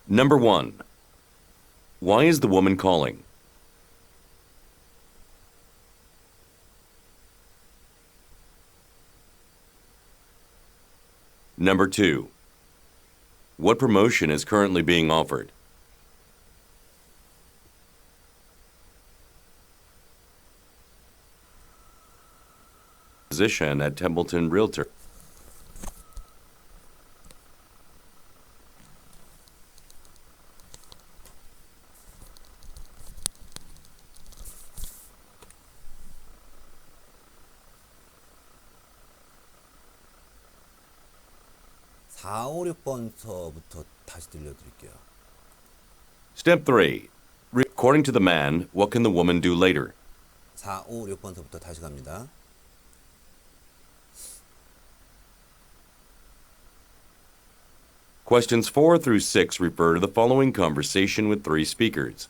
Number 1. Why is the woman calling? Number 2. What promotion is currently being offered? Position at Templeton Realtor. 사, 5, 6번서부터 다시 들려드릴게요. Step 3. According to the man, what can the woman do later? 4, 5, 6번서부터 다시 갑니다. Questions 4 through 6 refer to the following conversation with 3 speakers.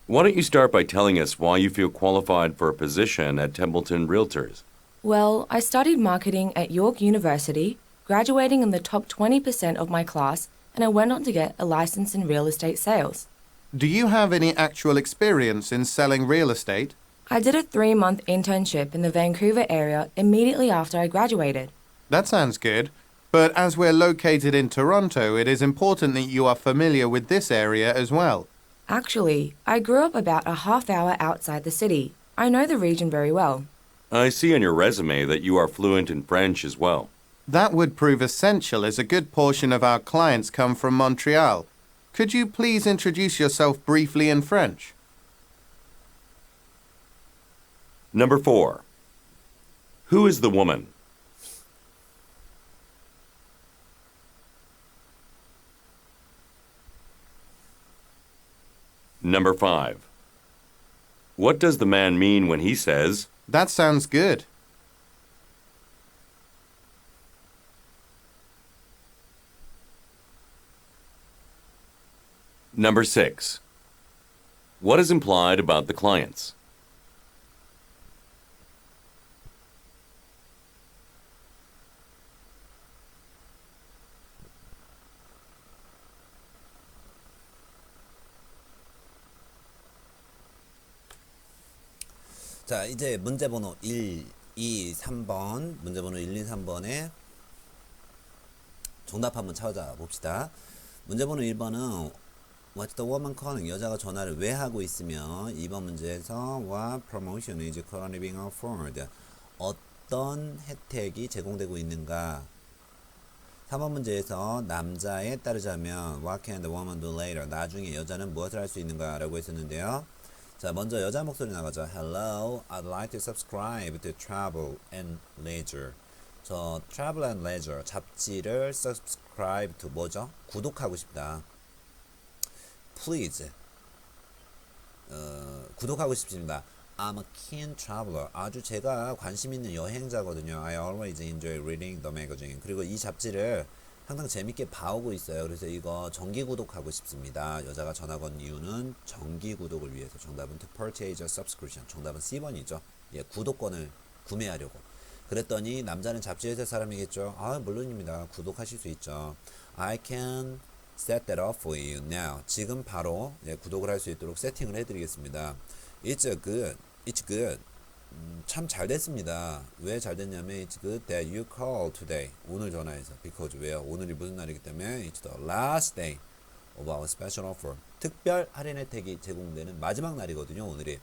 Why don't you start by telling us why you feel qualified for a position at Templeton Realtors? Well, I studied marketing at York University, graduating in the top 20% of my class, and I went on to get a license in real estate sales. Do you have any actual experience in selling real estate? I did a 3-month internship in the Vancouver area immediately after I graduated. That sounds good. But as we're located in Toronto, it is important that you are familiar with this area as well. Actually, I grew up about a half hour outside the city. I know the region very well. I see on your resume that you are fluent in French as well. That would prove essential as a good portion of our clients come from Montreal. Could you please introduce yourself briefly in French? Number 4. Who is the woman? Number 5. What does the man mean when he says, That sounds good. Number 6. What is implied about the clients? 자, 이제 문제번호 1, 2, 3번 문제번호 1, 2, 3번에 정답 한번 찾아봅시다. 문제번호 1번은 What's the woman calling? 여자가 전화를 왜 하고 있으며 2번 문제에서 What promotion is currently being offered? 어떤 혜택이 제공되고 있는가? 3번 문제에서 남자에 따르자면 What can the woman do later? 나중에 여자는 무엇을 할 수 있는가? 라고 했었는데요. 자, 먼저 여자 목소리 나가죠. Hello, I'd like to subscribe to Travel and Leisure. 저 Travel and Leisure 잡지를 subscribe to 뭐죠? 구독하고 싶다. Please. 구독하고 싶습니다. I'm a keen traveler. 아주 제가 관심 있는 여행자거든요. I always enjoy reading the magazine. 그리고 이 잡지를 항상 재밌게 봐오고 있어요. 그래서 이거 정기 구독하고 싶습니다. 여자가 전화 건 이유는 정기 구독을 위해서. 정답은 to purchase a subscription. 정답은 C번이죠. 예, 구독권을 구매하려고. 그랬더니 남자는 잡지 회사 사람이겠죠. 아, 물론입니다. 구독하실 수 있죠. I can set that up for you now. 지금 바로 예, 구독을 할 수 있도록 세팅을 해드리겠습니다. It's good. It's good. 참 잘 됐습니다. 왜 잘 됐냐면 It's good that you called today. 오늘 전화해서. Because 왜요? 오늘이 무슨 날이기 때문에 It's the last day of our special offer. 특별 할인 혜택이 제공되는 마지막 날이거든요. 오늘이.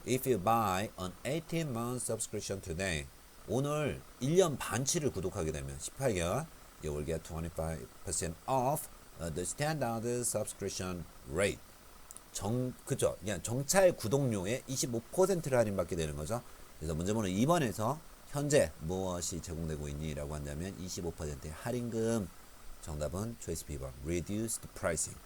If you buy an 18-month subscription today. 오늘 1년 반치를 구독하게 되면 18개월 you will get 25% off the standard subscription rate. 그죠? 그냥 정찰 구독료의 25%를 할인받게 되는 거죠. 그래서 문제번호 2번에서 현재 무엇이 제공되고 있니? 라고 한다면 25%의 할인금. 정답은 choice B번 reduced pricing.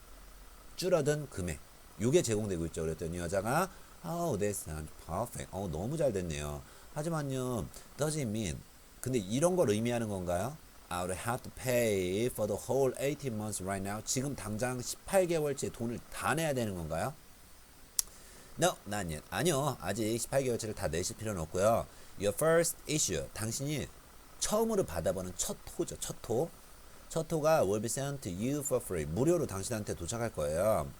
줄어든 금액. 요게 제공되고 있죠. 그랬더니 여자가 Oh, that sounds perfect. 너무 잘 됐네요. 하지만요, does it mean? 근데 이런 걸 의미하는 건가요? I would have to pay for the whole 18 months right now. 지금 당장 18개월치 돈을 다 내야 되는 건가요? No, not yet. 아니요. 아직 18개월치를 다 내실 필요는 없고요. Your first issue. 당신이 처음으로 받아보는 첫 호죠. 첫 호. 첫 호가 will be sent to you for free. 무료로 당신한테 도착할 거예요.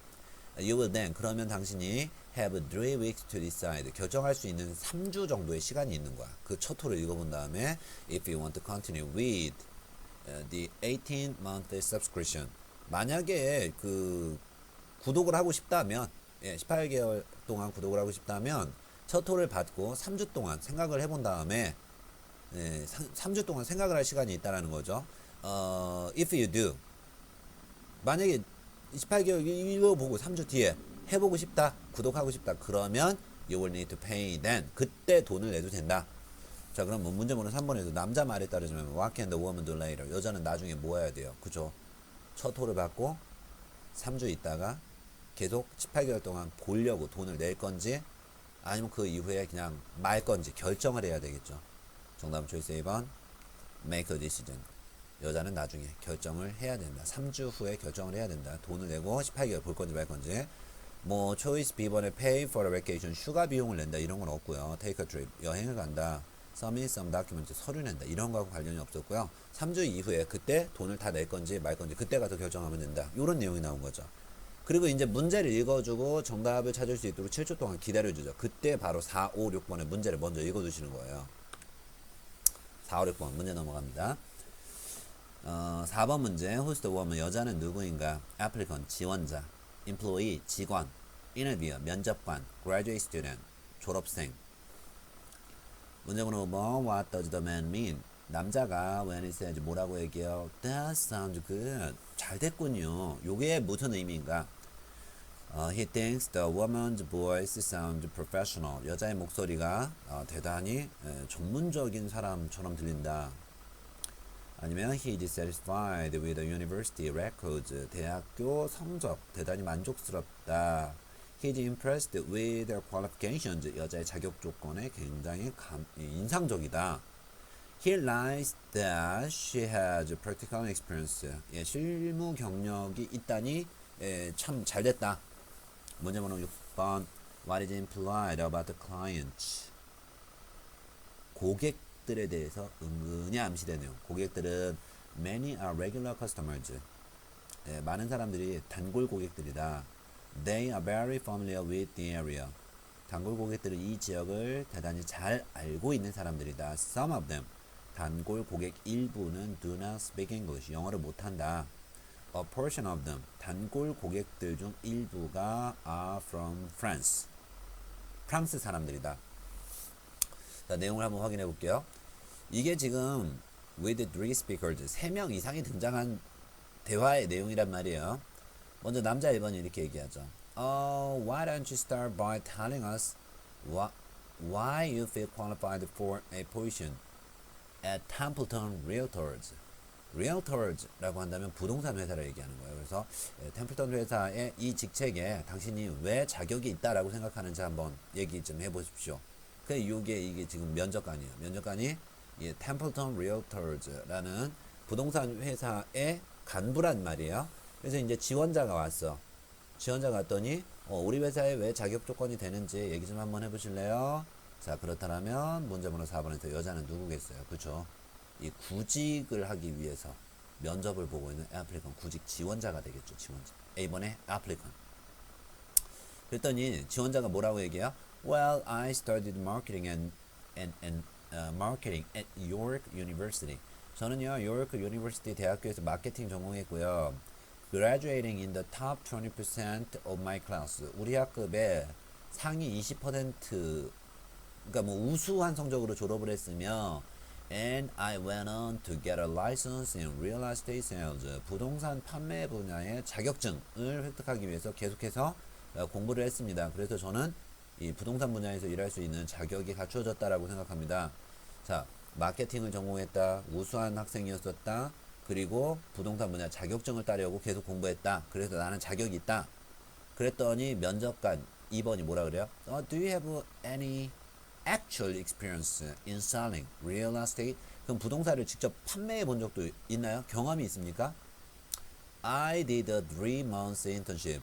You will then. 그러면 당신이 have 3 weeks to decide. 결정할 수 있는 3주 정도의 시간이 있는 거야. 그 첫 호를 읽어본 다음에 if you want to continue with the 18-month subscription. 만약에 그 구독을 하고 싶다면 18개월 동안 구독을 하고 싶다면 첫 호를 받고 3주 동안 생각을 해본 다음에 3주 동안 생각을 할 시간이 있다라는 거죠. If you do. 만약에 18개월 이거 보고 3주 뒤에 해보고 싶다, 구독하고 싶다, 그러면 you will need to pay then. 그때 돈을 내도 된다. 자, 그럼 문제번호 3번에서 남자 말에 따르자면 what can the woman do later? 여자는 나중에 뭐 해야 돼요? 그죠? 첫 호를 받고 3주 있다가 계속 18개월 동안 보려고 돈을 낼 건지 아니면 그 이후에 그냥 말 건지 결정을 해야 되겠죠. 정답은 choice 1번 make a decision. 여자는 나중에 결정을 해야 된다. 3주 후에 결정을 해야 된다. 돈을 내고 18개월 볼 건지 말 건지. 뭐 choice B번에 pay for a vacation. 휴가 비용을 낸다. 이런 건 없고요. take a trip. 여행을 간다. submit some document. 서류 낸다. 이런 거하고 관련이 없었고요. 3주 이후에 그때 돈을 다 낼 건지 말 건지 그때 가서 결정하면 된다. 이런 내용이 나온 거죠. 그리고 이제 문제를 읽어주고 정답을 찾을 수 있도록 7초 동안 기다려주죠. 그때 바로 4, 5, 6번의 문제를 먼저 읽어주시는 거예요. 4, 5, 6번 문제 넘어갑니다. 4번 문제. Who's the woman? 여자는 누구인가? applicant, 지원자. employee, 직원. interviewer, 면접관. graduate student, 졸업생. 문제번호 5번. What does the man mean? 남자가 when he says 뭐라고 얘기해요? That sounds good. 잘 됐군요. 요게 무슨 의미인가? He thinks the woman's voice sounds professional. 여자의 목소리가 대단히 전문적인 사람처럼 들린다. 아니면 he is satisfied with the university records. 대학교 성적 대단히 만족스럽다. He is impressed with their qualifications. 여자의 자격 조건에 굉장히 인상적이다. He likes that she has practical experience. 실무 경력이 있다니 참 잘됐다. 문제번호 6번. What is implied about the clients? 고객들에 대해서 은근히 암시되네요. 고객들은 many are regular customers. 많은 사람들이 단골 고객들이다. They are very familiar with the area. 단골 고객들은 이 지역을 대단히 잘 알고 있는 사람들이다. Some of them. 단골 고객 일부는 do not speak English. 영어를 못한다. a portion of them, 단골 고객들 중 일부가 are from France. 프랑스 사람들이다. 자, 내용을 한번 확인해 볼게요. 이게 지금 with three speakers, 3명 이상이 등장한 대화의 내용이란 말이에요. 먼저 남자 1번이 이렇게 얘기하죠. Why don't you start by telling us why you feel qualified for a position at Templeton Realtors. Realtors라고 한다면 부동산 회사를 얘기하는 거예요. 그래서 템플턴 회사의 이 직책에 당신이 왜 자격이 있다라고 생각하는지 한번 얘기 좀 해보십시오. 이게 지금 면접관이에요. 면접관이 이 템플턴 Realtors라는 부동산 회사의 간부란 말이에요. 그래서 이제 지원자가 왔어. 지원자가 왔더니 우리 회사에 왜 자격 조건이 되는지 얘기 좀 한번 해보실래요? 자, 그렇다면 문제번호 4번에서 여자는 누구겠어요? 그쵸? 이 구직을 하기 위해서 면접을 보고 있는 applicant, 구직 지원자가 되겠죠. 지원자. A번에 applicant. 그랬더니 지원자가 뭐라고 얘기해요? Well, I studied marketing marketing at York University. 저는요, 요르크 유니버시티 대학교에서 마케팅 전공했고요. Graduating in the top 20% of my class. 우리 학급의 상위 20%, 그러니까 뭐 우수한 성적으로 졸업을 했으며, and I went on to get a license in real estate sales. 부동산 판매 분야의 자격증을 획득하기 위해서 계속해서 공부를 했습니다. 그래서 저는 이 부동산 분야에서 일할 수 있는 자격이 갖추어졌다라고 생각합니다. 자, 마케팅을 전공했다, 우수한 학생이었었다, 그리고 부동산 분야 자격증을 따려고 계속 공부했다. 그래서 나는 자격이 있다. 그랬더니 면접관 2번이 뭐라 그래요? Do you have any actual experience in selling real estate? 그럼 부동산을 직접 판매해 본 적도 있나요? 경험이 있습니까? I did a 3 months internship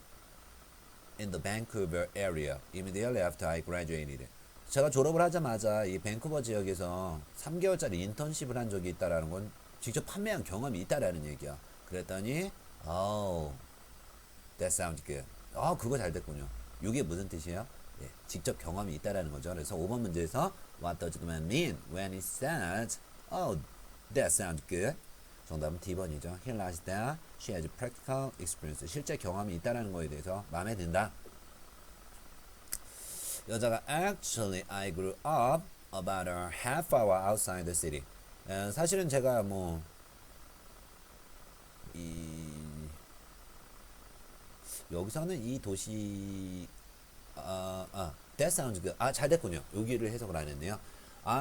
in the Vancouver area immediately after I graduated. 제가 졸업을 하자마자 이 밴쿠버 지역에서 3개월짜리 인턴십을 한 적이 있다라는 건 직접 판매한 경험이 있다라는 얘기야. 그랬더니 that sounds good. 그거 잘 됐군요. 이게 무슨 뜻이에요? 예, 직접 경험이 있다라는 거죠. 그래서 5번 문제에서 what does the man mean when he says that sounds good? 정답은 D번이죠. He likes that she has practical experience. 실제 경험이 있다라는 거에 대해서 마음에 든다. 여자가 actually I grew up about a half hour outside the city. 사실은 제가 여기서는 이 도시 that sounds good. 잘 됐군요. 여기를 해석을 안 했네요.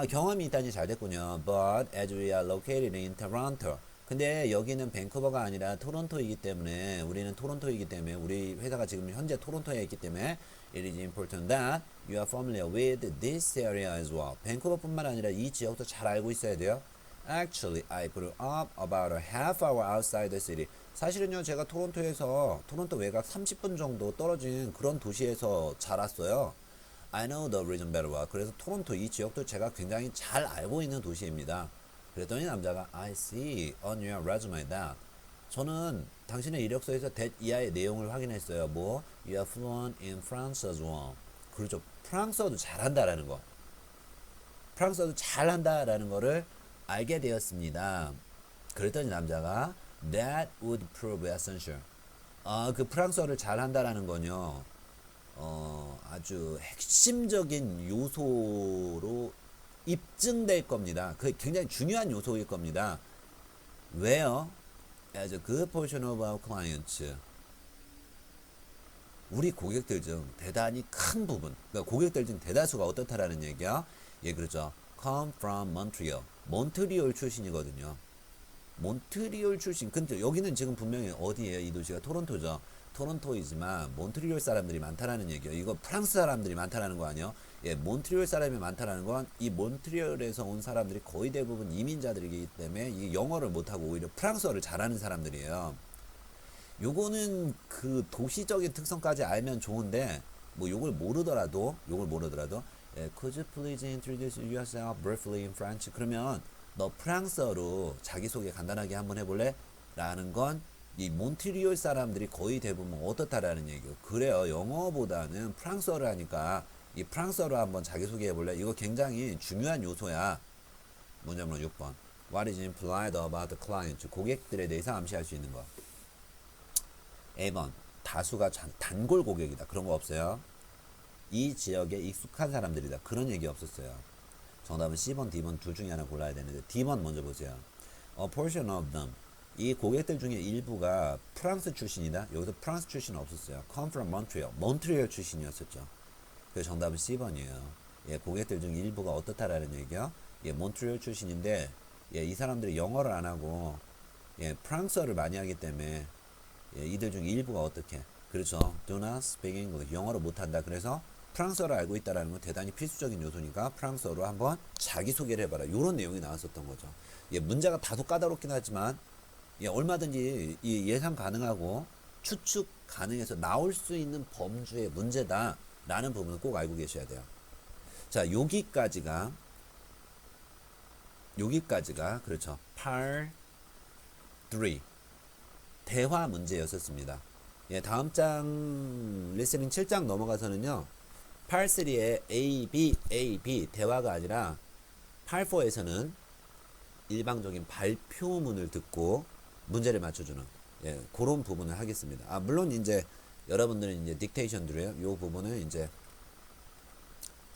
경험이 있다니 잘 됐군요. But as we are located in Toronto. 근데 여기는 밴쿠버가 아니라 토론토이기 때문에 우리는 토론토이기 때문에 우리 회사가 지금 현재 토론토에 있기 때문에 it is important that you are familiar with this area as well. 밴쿠버뿐만 아니라 이 지역도 잘 알고 있어야 돼요. Actually, I grew up about a half hour outside the city. 사실은요, 제가 토론토에서 토론토 외곽 30분 정도 떨어진 그런 도시에서 자랐어요. I know the region better well. 그래서 토론토 이 지역도 제가 굉장히 잘 알고 있는 도시입니다. 그랬더니 남자가 I see on your resume that 저는 당신의 이력서에서 that 이하의 내용을 확인했어요. You are fluent in French as well. 그렇죠. 프랑스어도 잘한다라는 거. 프랑스어도 잘한다라는 거를 알게 되었습니다. 그랬더니 남자가 that would prove essential. 그 프랑스어를 잘한다라는 건요. 아주 핵심적인 요소로 입증될 겁니다. 그 굉장히 중요한 요소일 겁니다. 왜요? As a good portion of our clients. 우리 고객들 중 대단히 큰 부분, 그러니까 고객들 중 대다수가 어떻다라는 얘기야? 예, 그렇죠. Come from Montreal. 몬트리올 출신이거든요. 몬트리올 출신. 근데 여기는 지금 분명히 어디예요? 이 도시가 토론토죠. 토론토이지만 몬트리올 사람들이 많다라는 얘기예요. 이거 프랑스 사람들이 많다라는 거 아니에요? 예, 몬트리올 사람이 많다라는 건 이 몬트리올에서 온 사람들이 거의 대부분 이민자들이기 때문에 이 영어를 못하고 오히려 프랑스어를 잘하는 사람들이에요. 요거는 그 도시적인 특성까지 알면 좋은데 요걸 모르더라도 예, could you please introduce yourself briefly in French? 그러면 너 프랑스어로 자기소개 간단하게 한번 해볼래? 라는 건 이 몬트리올 사람들이 거의 대부분 어떻다라는 얘기예요. 그래요. 영어보다는 프랑스어를 하니까 이 프랑스어로 한번 자기소개 해볼래? 이거 굉장히 중요한 요소야. 문제번호 6번. What is implied about the client? 고객들에 대해서 암시할 수 있는 거. A번 다수가 단골 고객이다. 그런 거 없어요. 이 지역에 익숙한 사람들이다. 그런 얘기 없었어요. 정답은 C번, D번 둘 중에 하나 골라야 되는데 D번 먼저 보세요. A portion of them. 이 고객들 중에 일부가 프랑스 출신이다. 여기서 프랑스 출신은 없었어요. Come from Montreal. 몬트리올 출신이었었죠. 그래서 정답은 C번이에요. 예, 고객들 중 일부가 어떻다라는 얘기요. 예, 몬트리올 출신인데 예, 이 사람들이 영어를 안 하고 예, 프랑스어를 많이 하기 때문에 예, 이들 중 일부가 어떻게? 그렇죠. Do not speak English. 영어를 못한다. 그래서 프랑스어를 알고 있다라는 건 대단히 필수적인 요소니까 프랑스어로 한번 자기소개를 해봐라. 이런 내용이 나왔었던 거죠. 예, 문제가 다소 까다롭긴 하지만 예, 얼마든지 이 예상 가능하고 추측 가능해서 나올 수 있는 범주의 문제다라는 부분을 꼭 알고 계셔야 돼요. 자, 여기까지가 그렇죠. 8, 3 대화 문제였었습니다. 예, 다음 장 리스닝 7장 넘어가서는요. 8.3의 A, B 대화가 아니라 8.4에서는 일방적인 발표문을 듣고 문제를 맞춰주는 예, 그런 부분을 하겠습니다. 아, 물론 이제 여러분들은 이제 딕테이션 들어요. 요 부분은 이제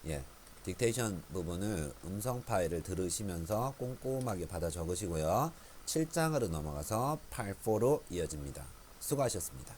예, 딕테이션 부분을 음성 파일을 들으시면서 꼼꼼하게 받아 적으시고요. 7장으로 넘어가서 8.4로 이어집니다. 수고하셨습니다.